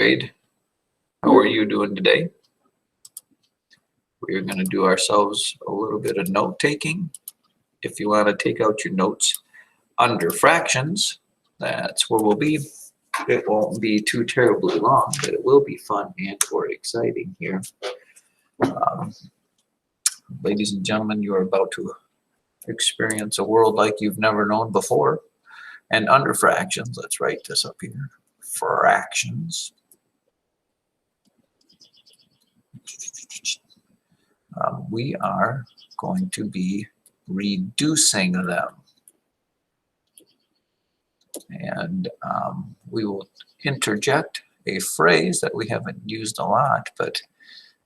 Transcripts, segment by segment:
grade. How are you doing today? We're going to do ourselves a little bit of note taking. If you want to take out your notes under fractions, that's where we'll be. It won't be too terribly long, but it will be fun and or exciting here. Ladies and gentlemen, you're about to experience a world like you've never known before. And under fractions, let's write this up here. Fractions. We are going to be reducing them. And we will interject a phrase that we haven't used a lot, but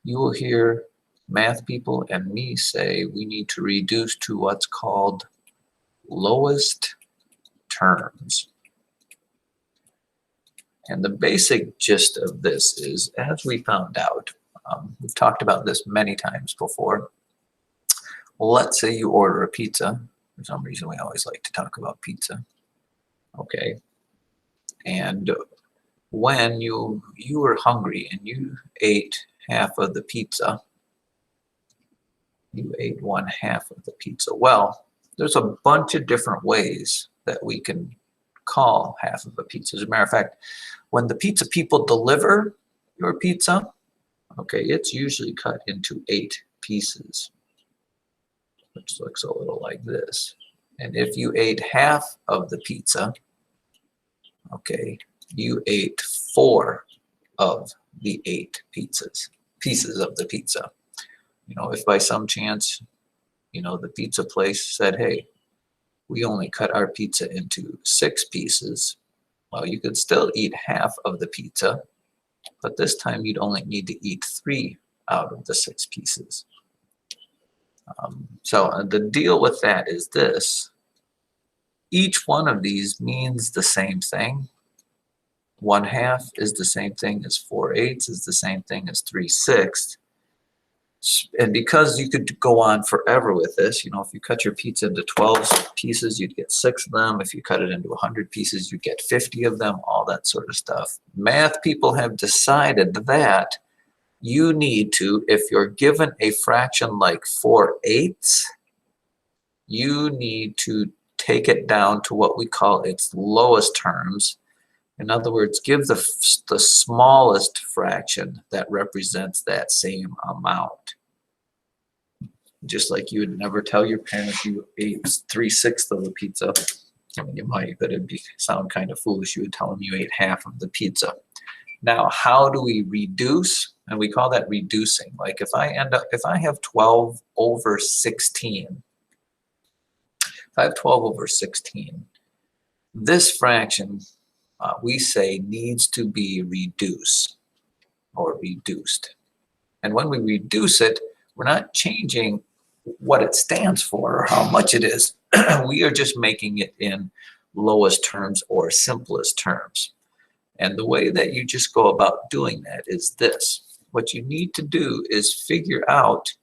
you will hear math people and me say we need to reduce to what's called lowest terms. And the basic gist of this is, as we found out, we've talked about this many times before. Let's say you order a pizza. For some reason, we always like to talk about pizza. Okay. And when you were hungry and you ate half of the pizza, you ate 1/2 of the pizza. Well, there's a bunch of different ways that we can call half of a pizza. As a matter of fact, when the pizza people deliver your pizza, okay, it's usually cut into 8 pieces, which looks a little like this. And if you ate half of the pizza, okay, you ate 4 of the 8 pieces of the pizza. You know, if by some chance, you know, the pizza place said, hey, we only cut our pizza into 6 pieces, well, you could still eat half of the pizza, but this time you'd only need to eat 3 out of the 6 pieces. So the deal with that is this. Each one of these means the same thing. 1/2 is the same thing as 4/8 is the same thing as 3/6. And because you could go on forever with this, you know, if you cut your pizza into 12 pieces, you'd get 6 of them. If you cut it into 100 pieces, you'd get 50 of them, all that sort of stuff. Math people have decided that you need to, if you're given a fraction like 4/8, you need to take it down to what we call its lowest terms. In other words, give the smallest fraction that represents that same amount. Just like you would never tell your parents you ate 3/6 of the pizza. I mean, you might, but it'd sound kind of foolish. You would tell them you ate half of the pizza. Now, how do we reduce? And we call that reducing. Like if I have 12 over 16, if I have 12 over 16, this fraction we say needs to be reduced or reduced. And when we reduce it, we're not changing what it stands for or how much it is. We are just making it in lowest terms or simplest terms. And the way that you just go about doing that is this. What you need to do is figure out,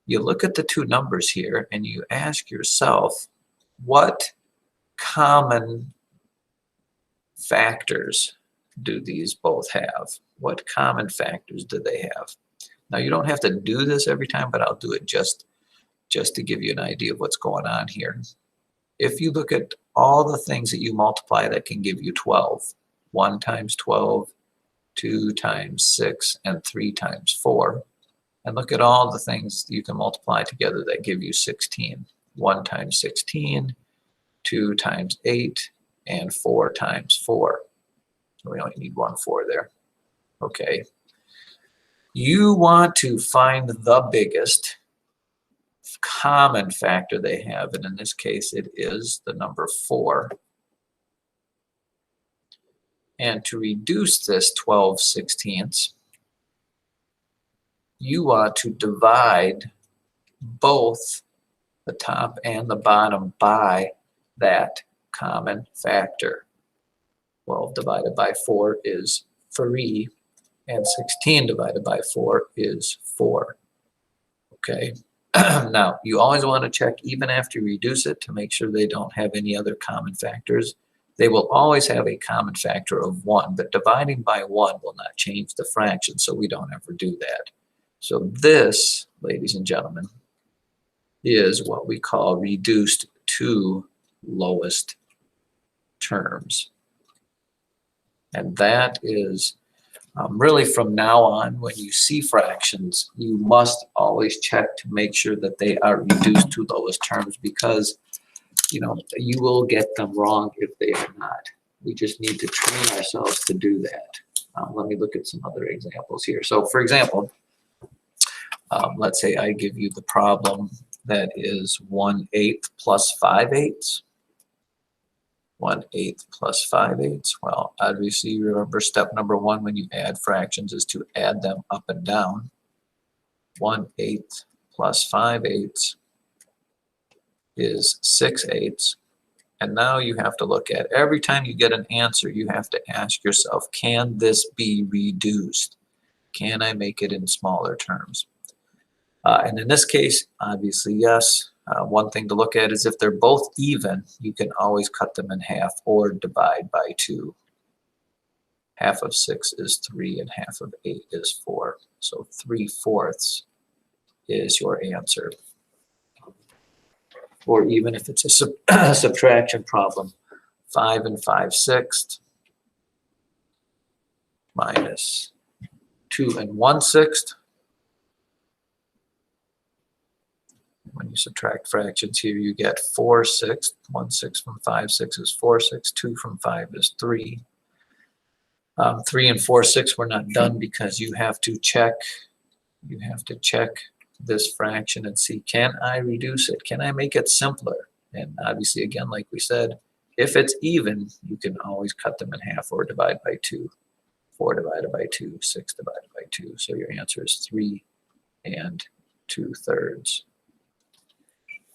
you look at the 2 numbers here and you ask yourself, what common factors do these both have? What common factors do they have? Now, you don't have to do this every time, but I'll do it just to give you an idea of what's going on here. If you look at all the things that you multiply that can give you 12, 1 times 12, 2 times 6, and 3 times 4, and look at all the things you can multiply together that give you 16. 1 times 16, 2 times 8, and 4 times 4. So we only need 1 4 there. Okay. You want to find the biggest common factor they have, and in this case it is the number 4. And to reduce this 12/16, you want to divide both the top and the bottom by that common factor. 12 divided by 4 is 3, and 16 divided by 4 is 4. Okay. Now, you always want to check even after you reduce it to make sure they don't have any other common factors. They will always have a common factor of 1, but dividing by 1 will not change the fraction, so we don't ever do that. So this, ladies and gentlemen, is what we call reduced to lowest terms. And that is really from now on, when you see fractions, you must always check to make sure that they are reduced to lowest terms, because you will get them wrong if they are not. We just need to train ourselves to do that. Let me look at some other examples here. So for example, let's say I give you the problem that is 1/8 plus 5/8. 1/8 plus 5/8. Well, obviously you remember step number 1 when you add fractions is to add them up and down. 1/8 plus 5/8 is 6/8. And now you have to look at, every time you get an answer, you have to ask yourself, can this be reduced? Can I make it in smaller terms? And in this case, obviously, yes. One thing to look at is if they're both even, you can always cut them in half or divide by 2. Half of 6 is 3 and half of 8 is 4. So 3/4 is your answer. Or even if it's a subtraction problem, 5 and 5/6 minus 2 and 1/6. When you subtract fractions here, you get 4/6. 1/6 from 5/6 is 4/6. 2 from 5 is 3. 3 and 4/6 we're not done, because you have to check. You have to check this fraction and see, can I reduce it? Can I make it simpler? And obviously, again, like we said, if it's even, you can always cut them in half or divide by 2. 4 divided by 2, 6 divided by 2. So your answer is 3 2/3.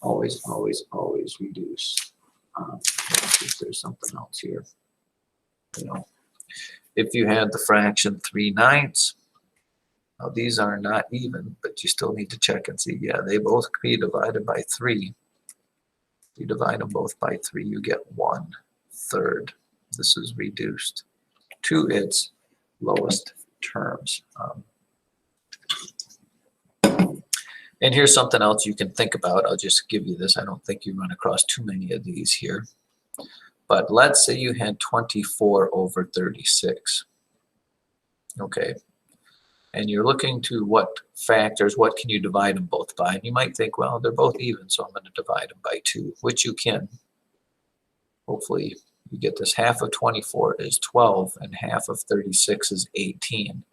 Always, always, always reduce. If there's something else here. If you had the fraction 3/9, now these are not even, but you still need to check and see, yeah, they both can be divided by 3. If you divide them both by 3, you get 1/3. This is reduced to its lowest terms. And here's something else you can think about. I'll just give you this. I don't think you run across too many of these here. But let's say you had 24/36. Okay. And you're looking to what factors, what can you divide them both by? And you might think, well, they're both even, so I'm going to divide them by 2, which you can. Hopefully you get this. Half of 24 is 12, and half of 36 is 18.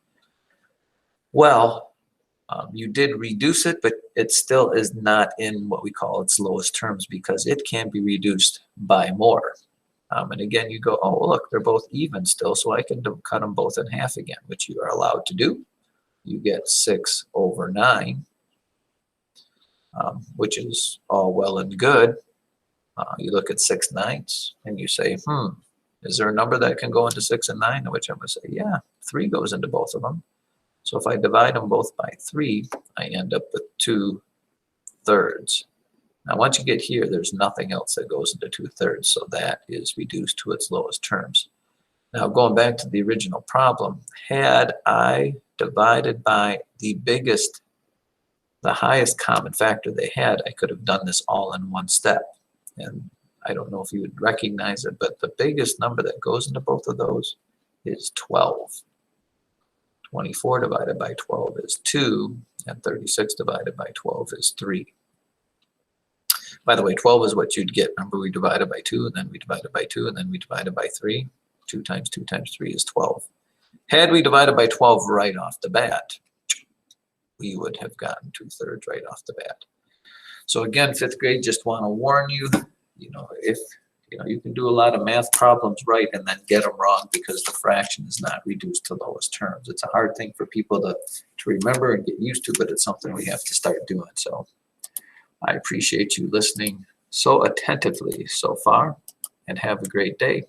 Well, you did reduce it, but it still is not in what we call its lowest terms, because it can be reduced by more. And again, you go, oh, look, they're both even still, so I can cut them both in half again, which you are allowed to do. You get 6/9, which is all well and good. You look at 6/9 and you say, is there a number that can go into 6 and 9? Which I'm going to say, yeah, 3 goes into both of them. So if I divide them both by 3, I end up with 2/3. Now, once you get here, there's nothing else that goes into 2/3, so that is reduced to its lowest terms. Now, going back to the original problem, had I divided by the highest common factor they had, I could have done this all in one step. And I don't know if you would recognize it, but the biggest number that goes into both of those is 12. 24 divided by 12 is 2, and 36 divided by 12 is 3. By the way, 12 is what you'd get. Remember, we divided by 2, and then we divided by 2, and then we divided by 3. 2 times 2 times 3 is 12. Had we divided by 12 right off the bat, we would have gotten 2/3 right off the bat. So again, 5th grade, just want to warn you, if you can do a lot of math problems right and then get them wrong because the fraction is not reduced to lowest terms. It's a hard thing for people to remember and get used to, but it's something we have to start doing. So I appreciate you listening so attentively so far, and have a great day.